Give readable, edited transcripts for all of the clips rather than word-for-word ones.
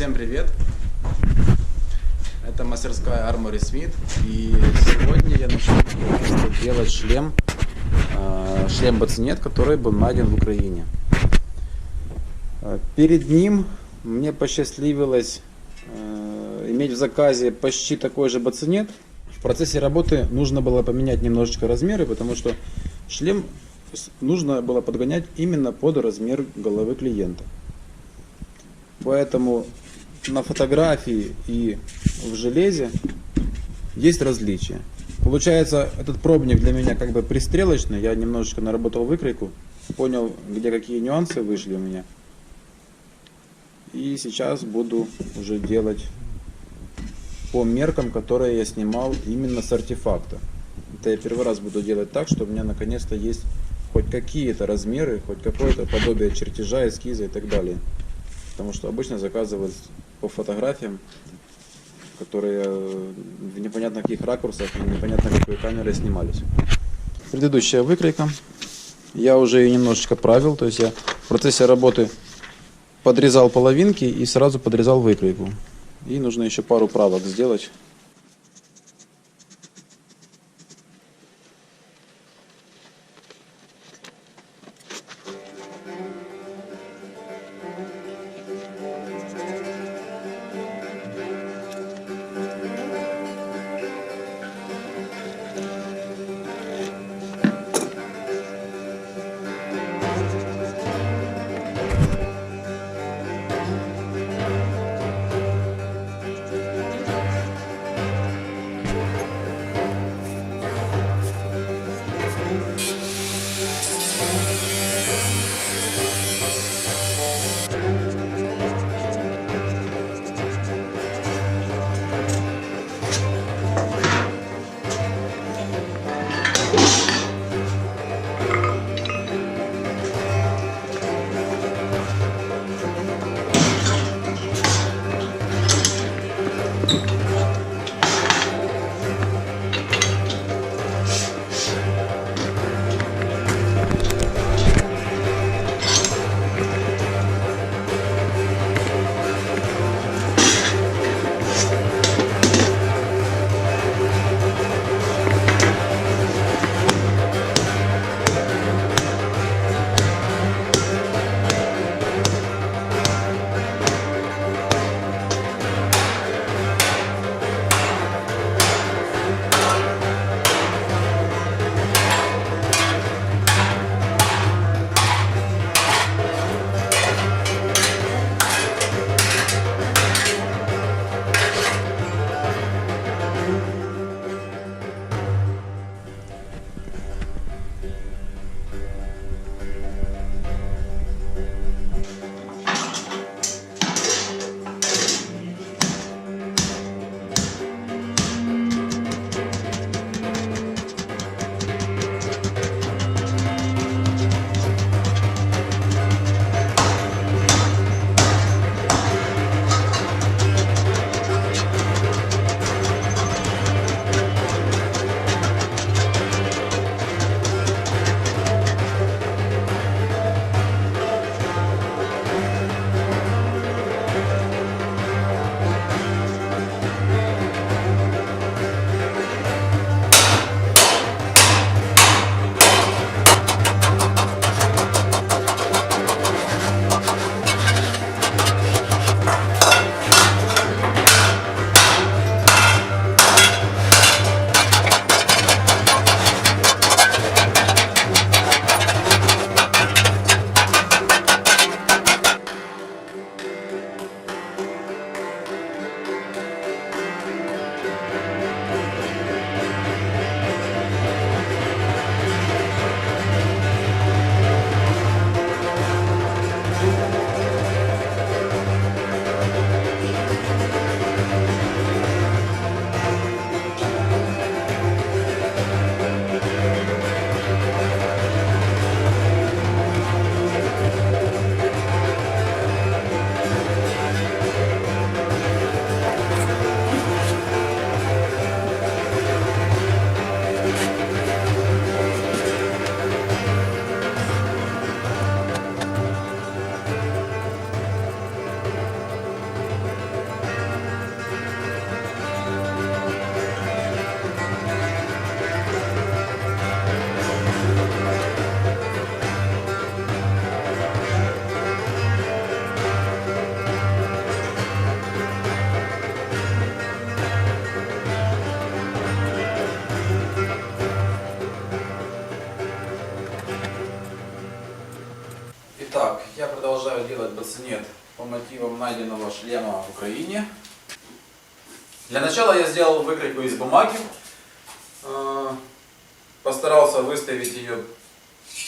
Всем привет! Это мастерская Armory Smith, и сегодня я начну делать шлем Бацинет, который был найден в Украине. Перед ним мне посчастливилось иметь в заказе почти такой же Бацинет. В процессе работы нужно было поменять немножечко размеры, потому что шлем нужно было подгонять именно под размер головы клиента. Поэтому на фотографии и в железе есть различия. Получается, этот пробник для меня как бы пристрелочный. Я немножечко наработал выкройку, понял, где какие нюансы вышли у меня. И сейчас буду уже делать по меркам, которые я снимал именно с артефакта. Это я первый раз буду делать так, что у меня наконец-то есть хоть какие-то размеры, хоть какое-то подобие чертежа, эскиза и так далее. Потому что обычно заказывают по фотографиям, которые в непонятно каких ракурсах и непонятно какой камерой снимались. Предыдущая выкройка. Я уже ее немножечко правил, то есть я в процессе работы подрезал половинки и сразу подрезал выкройку. И нужно еще пару правок сделать. делать бацинет по мотивам найденного шлема в Украине. Для начала я сделал выкройку из бумаги. Постарался выставить ее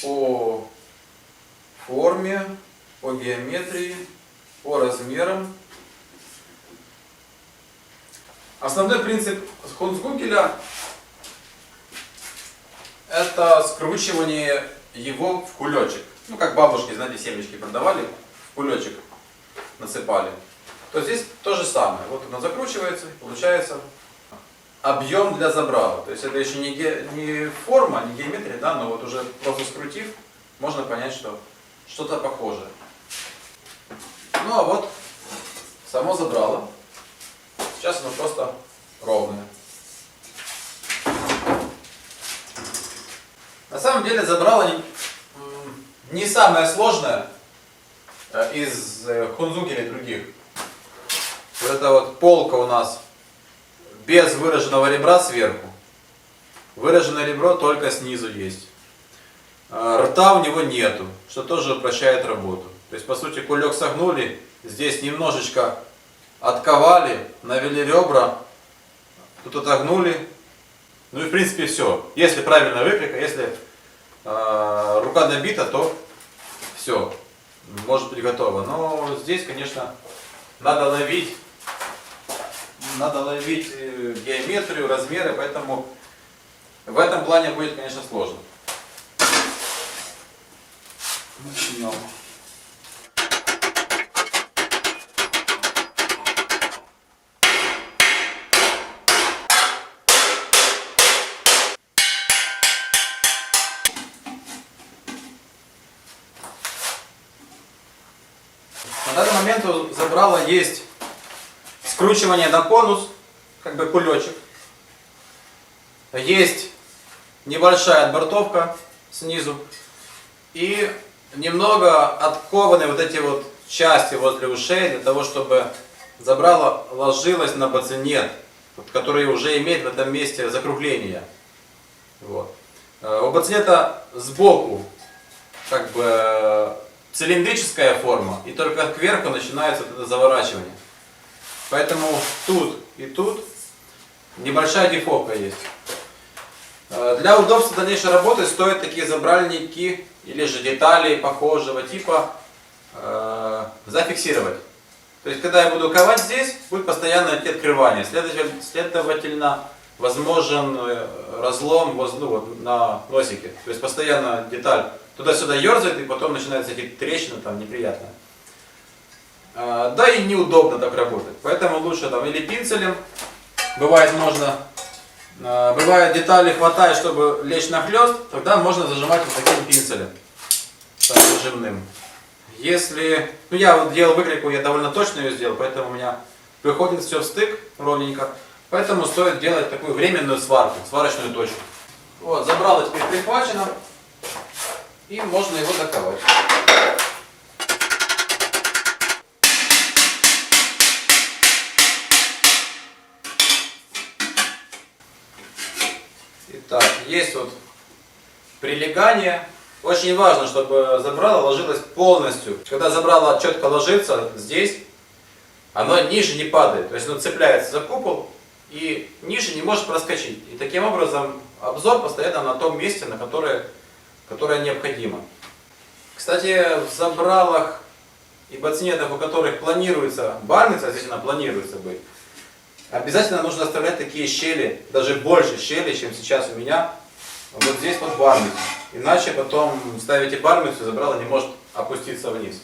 по форме, по геометрии, по размерам. Основной принцип хунцгукеля — это скручивание его в кулечек. Ну, как бабушки, знаете, семечки продавали, в кулечек насыпали. То здесь то же самое. Вот оно закручивается, получается объем для забрала. То есть это еще не форма, не геометрия, да, но вот уже просто скрутив, можно понять, что что-то похожее. Ну а вот само забрало. Сейчас оно просто ровное. На самом деле забрало не самое сложное из хунцгукелей других. Вот это вот полка у нас без выраженного ребра сверху. Выраженное ребро только снизу есть. Рта у него нету, что тоже упрощает работу. То есть по сути кулек согнули, здесь немножечко отковали, навели ребра, тут отогнули. Ну и в принципе все. Если правильная выкройка, если рука набита, то все, может быть готово. Но здесь, конечно, надо ловить геометрию, размеры, поэтому в этом плане будет, конечно, сложно. Начнем. На данный момент у забрала есть скручивание на конус, как бы кулечек. Есть небольшая отбортовка снизу. И немного откованы вот эти вот части возле ушей, для того, чтобы забрало ложилось на бацинет, который уже имеет в этом месте закругление. Вот. У бацинета сбоку как бы цилиндрическая форма, и только кверху начинается вот это заворачивание. Поэтому тут и тут небольшая дефовка есть. Для удобства дальнейшей работы стоят такие забральники или же детали похожего типа зафиксировать. То есть когда я буду ковать здесь, будет постоянно идти открывание. Следовательно, возможен разлом на носике. То есть постоянно деталь туда-сюда ерзает, и потом начинаются эти трещины там неприятные. Да и неудобно так работать. Поэтому лучше там или пинцелем, бывает детали хватает, чтобы лечь нахлёст, тогда можно зажимать вот таким пинцелем, зажимным. Если, я вот делал выкройку, я довольно точно ее сделал, поэтому у меня выходит все в стык ровненько. Поэтому стоит делать такую временную сварку, сварочную точку. Вот, забрало теперь прихвачено, и можно его доковать. Итак, есть вот прилегание. Очень важно, чтобы забрало ложилось полностью. Когда забрало четко ложится здесь, оно ниже не падает. То есть оно цепляется за купол и ниже не может проскочить. И таким образом обзор постоянно на том месте, на которое необходимо. Кстати, в забралах и бацинетах, у которых планируется бармица, здесь она планируется быть, обязательно нужно оставлять такие щели, даже больше щелей, чем сейчас у меня, вот здесь вот бармицу. Иначе потом ставите бармицу, и забрало не может опуститься вниз.